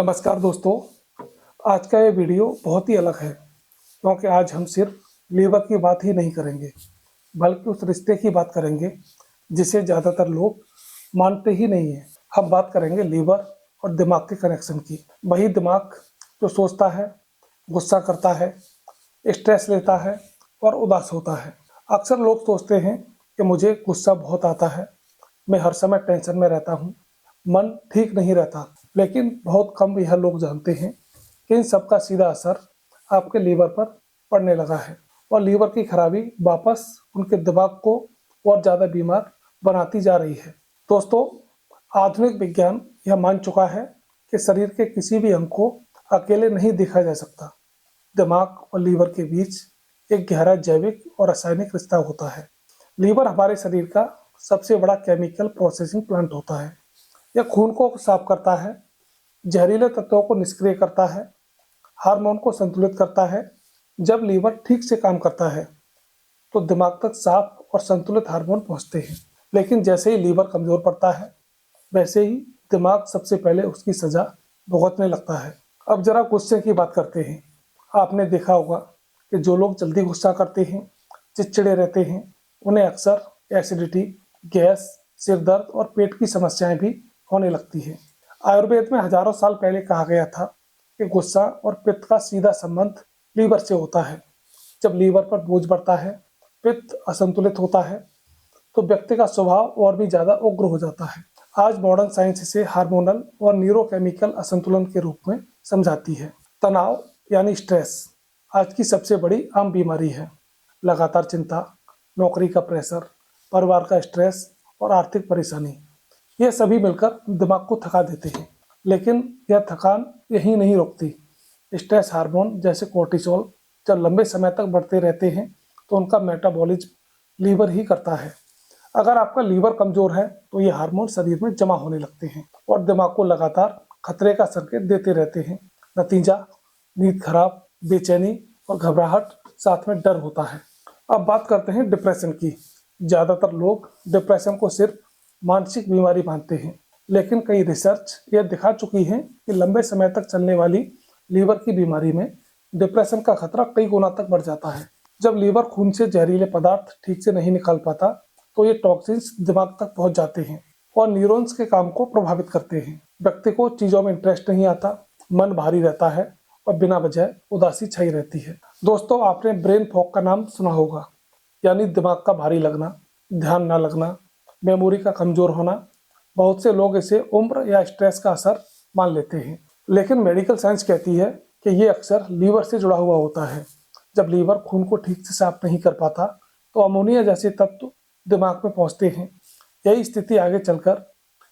नमस्कार दोस्तों। आज का ये वीडियो बहुत ही अलग है क्योंकि आज हम सिर्फ लीवर की बात ही नहीं करेंगे बल्कि उस रिश्ते की बात करेंगे जिसे ज़्यादातर लोग मानते ही नहीं हैं। हम बात करेंगे लीवर और दिमाग के कनेक्शन की। वही दिमाग जो सोचता है, गुस्सा करता है, स्ट्रेस लेता है और उदास होता है। अक्सर लोग सोचते हैं कि मुझे गुस्सा बहुत आता है, मैं हर समय टेंशन में रहता हूँ, मन ठीक नहीं रहता। लेकिन बहुत कम यह लोग जानते हैं कि इन सब का सीधा असर आपके लीवर पर पड़ने लगा है और लीवर की खराबी वापस उनके दिमाग को और ज़्यादा बीमार बनाती जा रही है। दोस्तों, आधुनिक विज्ञान यह मान चुका है कि शरीर के किसी भी अंग को अकेले नहीं देखा जा सकता। दिमाग और लीवर के बीच एक गहरा जैविक और रासायनिक रिश्ता होता है। लीवर हमारे शरीर का सबसे बड़ा केमिकल प्रोसेसिंग प्लांट होता है। यह खून को साफ करता है, जहरीले तत्वों को निष्क्रिय करता है, हार्मोन को संतुलित करता है। जब लीवर ठीक से काम करता है तो दिमाग तक साफ और संतुलित हार्मोन पहुंचते हैं। लेकिन जैसे ही लीवर कमजोर पड़ता है वैसे ही दिमाग सबसे पहले उसकी सजा भुगतने लगता है। अब जरा गुस्से की बात करते हैं। आपने देखा होगा कि जो लोग जल्दी गुस्सा करते हैं, चिड़चिड़े रहते हैं, उन्हें अक्सर एसिडिटी, गैस, सिर दर्द और पेट की समस्याएं भी होने लगती है। आयुर्वेद में हजारों साल पहले कहा गया था कि गुस्सा और पित्त का सीधा संबंध लीवर से होता है। जब लीवर पर बोझ बढ़ता है, पित्त असंतुलित होता है तो व्यक्ति का स्वभाव और भी ज्यादा उग्र हो जाता है। आज मॉडर्न साइंस इसे हार्मोनल और न्यूरोकेमिकल असंतुलन के रूप में समझाती है। तनाव यानी स्ट्रेस आज की सबसे बड़ी आम बीमारी है। लगातार चिंता, नौकरी का प्रेशर, परिवार का स्ट्रेस और आर्थिक परेशानी, ये सभी मिलकर दिमाग को थका देते हैं। लेकिन यह थकान यही नहीं रुकती। स्ट्रेस हार्मोन जैसे कोर्टिसोल जब लंबे समय तक बढ़ते रहते हैं तो उनका मेटाबॉलिज्म लीवर ही करता है। अगर आपका लीवर कमजोर है तो ये हार्मोन शरीर में जमा होने लगते हैं और दिमाग को लगातार खतरे का संकेत देते रहते हैं। नतीजा नींद खराब, बेचैनी और घबराहट, साथ में डर होता है। अब बात करते हैं डिप्रेशन की। ज़्यादातर लोग डिप्रेशन को सिर्फ मानसिक बीमारी मानते हैं, लेकिन कई रिसर्च यह दिखा चुकी है कि लंबे समय तक चलने वाली लीवर की बीमारी में डिप्रेशन का खतरा कई गुना तक बढ़ जाता है। जब लीवर खून से जहरीले पदार्थ ठीक से नहीं निकाल पाता तो ये टॉक्सिन्स दिमाग तक पहुंच जाते हैं और न्यूरॉन्स के काम को प्रभावित करते हैं। व्यक्ति को चीजों में इंटरेस्ट नहीं आता, मन भारी रहता है और बिना वजह उदासी छाई रहती है। दोस्तों, आपने ब्रेन फॉग का नाम सुना होगा, यानी दिमाग का भारी लगना, ध्यान न लगना, मेमोरी का कमजोर होना। बहुत से लोग इसे उम्र या स्ट्रेस का असर मान लेते हैं, लेकिन मेडिकल साइंस कहती है कि ये अक्सर लीवर से जुड़ा हुआ होता है। जब लीवर खून को ठीक से साफ नहीं कर पाता तो अमोनिया जैसे तत्व दिमाग में पहुंचते हैं। यही स्थिति आगे चलकर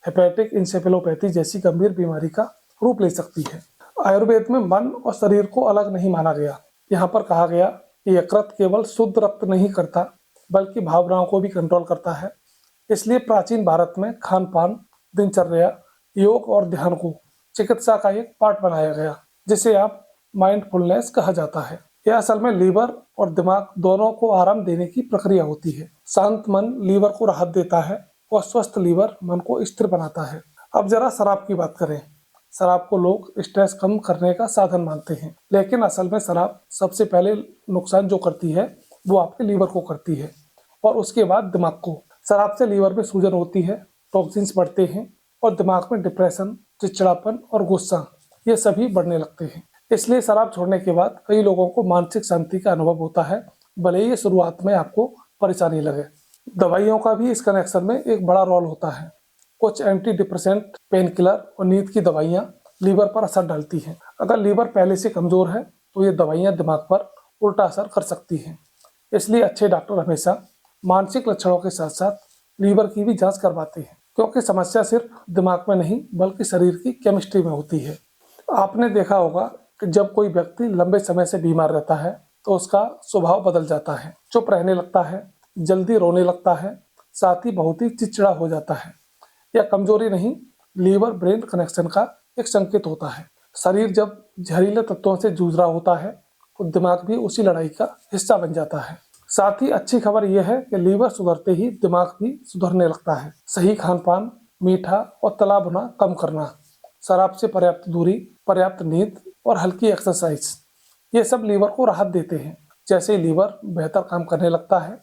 हेपेटिक इंसेफेलोपैथी जैसी गंभीर बीमारी का रूप ले सकती है। आयुर्वेद में मन और शरीर को अलग नहीं माना गया। यहाँ पर कहा गया कि यकृत केवल शुद्ध रक्त नहीं करता बल्कि भावनाओं को भी कंट्रोल करता है। इसलिए प्राचीन भारत में खान पान, दिनचर्या, योग और ध्यान को चिकित्सा का एक पार्ट बनाया गया, जिसे आप माइंडफुलनेस कहा जाता है। यह असल में लीवर और दिमाग दोनों को आराम देने की प्रक्रिया होती है। शांत मन लीवर को राहत देता है और स्वस्थ लीवर मन को स्थिर बनाता है। अब जरा शराब की बात करें। शराब को लोग स्ट्रेस कम करने का साधन मानते हैं, लेकिन असल में शराब सबसे पहले नुकसान जो करती है वो आपके लीवर को करती है और उसके बाद दिमाग को। शराब से लीवर में सूजन होती है, टॉक्सिन्स बढ़ते हैं और दिमाग में डिप्रेशन, चिड़चिड़ापन और गुस्सा, ये सभी बढ़ने लगते हैं। इसलिए शराब छोड़ने के बाद कई लोगों को मानसिक शांति का अनुभव होता है, भले ही शुरुआत में आपको परेशानी लगे। दवाइयों का भी इस कनेक्शन में एक बड़ा रोल होता है। कुछ एंटी डिप्रेसेंट, पेन किलर और नींद की दवाइयाँ लीवर पर असर डालती हैं। अगर लीवर पहले से कमजोर है तो ये दवाइयाँ दिमाग पर उल्टा असर कर सकती हैं। इसलिए अच्छे डॉक्टर हमेशा मानसिक लक्षणों के साथ साथ लीवर की भी जांच करवाते हैं, क्योंकि समस्या सिर्फ दिमाग में नहीं बल्कि शरीर की केमिस्ट्री में होती है। आपने देखा होगा कि जब कोई व्यक्ति लंबे समय से बीमार रहता है तो उसका स्वभाव बदल जाता है, चुप रहने लगता है, जल्दी रोने लगता है, साथ ही बहुत ही चिड़चिड़ा हो जाता है। यह कमजोरी नहीं, लीवर ब्रेन कनेक्शन का एक संकेत होता है। शरीर जब जहरीले तत्वों से जूझ रहा होता है तो दिमाग भी उसी लड़ाई का हिस्सा बन जाता है। साथ ही अच्छी खबर यह है कि लीवर सुधरते ही दिमाग भी सुधरने लगता है। सही खान पान, मीठा और तला भुना कम करना, शराब से पर्याप्त दूरी, पर्याप्त नींद और हल्की एक्सरसाइज, ये सब लीवर को राहत देते हैं। जैसे ही लीवर बेहतर काम करने लगता है,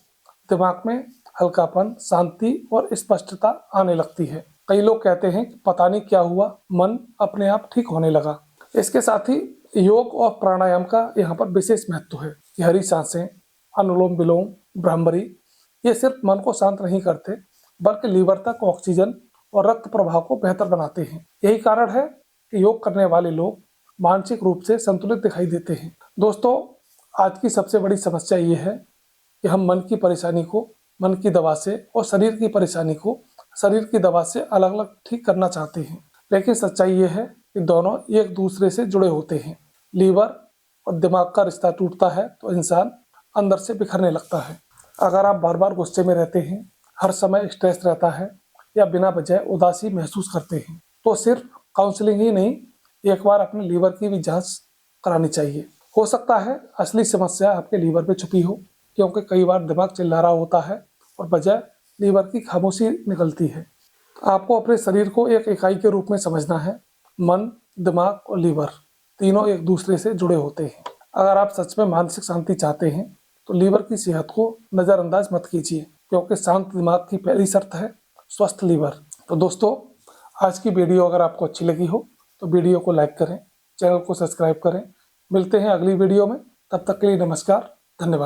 दिमाग में हल्कापन, शांति और स्पष्टता आने लगती है। कई लोग कहते हैं कि पता नहीं क्या हुआ, मन अपने आप ठीक होने लगा। इसके साथ ही योग और प्राणायाम का यहाँ पर विशेष महत्व है। गहरी सांसें, अनुलोम विलोम, भ्रामरी, ये सिर्फ मन को शांत नहीं करते, बल्कि लीवर तक ऑक्सीजन और रक्त प्रवाह को बेहतर बनाते हैं। यही कारण है कि योग करने वाले लोग मानसिक रूप से संतुलित दिखाई देते हैं। दोस्तों, आज की सबसे बड़ी समस्या ये है कि हम मन की परेशानी को मन की दवा से और शरीर की परेशानी को शरीर की दवा से अलग अलग ठीक करना चाहते हैं। लेकिन सच्चाई ये है कि दोनों एक दूसरे से जुड़े होते हैं। लीवर और दिमाग का रिश्ता टूटता है तो इंसान अंदर से बिखरने लगता है। अगर आप बार बार गुस्से में रहते हैं, हर समय स्ट्रेस रहता है या बिना वजह उदासी महसूस करते हैं, तो सिर्फ काउंसलिंग ही नहीं, एक बार अपने लीवर की भी जांच करानी चाहिए। हो सकता है असली समस्या आपके लीवर में छुपी हो, क्योंकि कई बार दिमाग चिल्ला रहा होता है और वजह लीवर की खामोशी निकलती है। आपको अपने शरीर को एक इकाई के रूप में समझना है। मन, दिमाग और लीवर तीनों एक दूसरे से जुड़े होते हैं। अगर आप सच में मानसिक शांति चाहते हैं तो लीवर की सेहत को नज़रअंदाज मत कीजिए, क्योंकि शांत दिमाग की पहली शर्त है स्वस्थ लीवर। तो दोस्तों, आज की वीडियो अगर आपको अच्छी लगी हो तो वीडियो को लाइक करें, चैनल को सब्सक्राइब करें। मिलते हैं अगली वीडियो में, तब तक के लिए नमस्कार, धन्यवाद।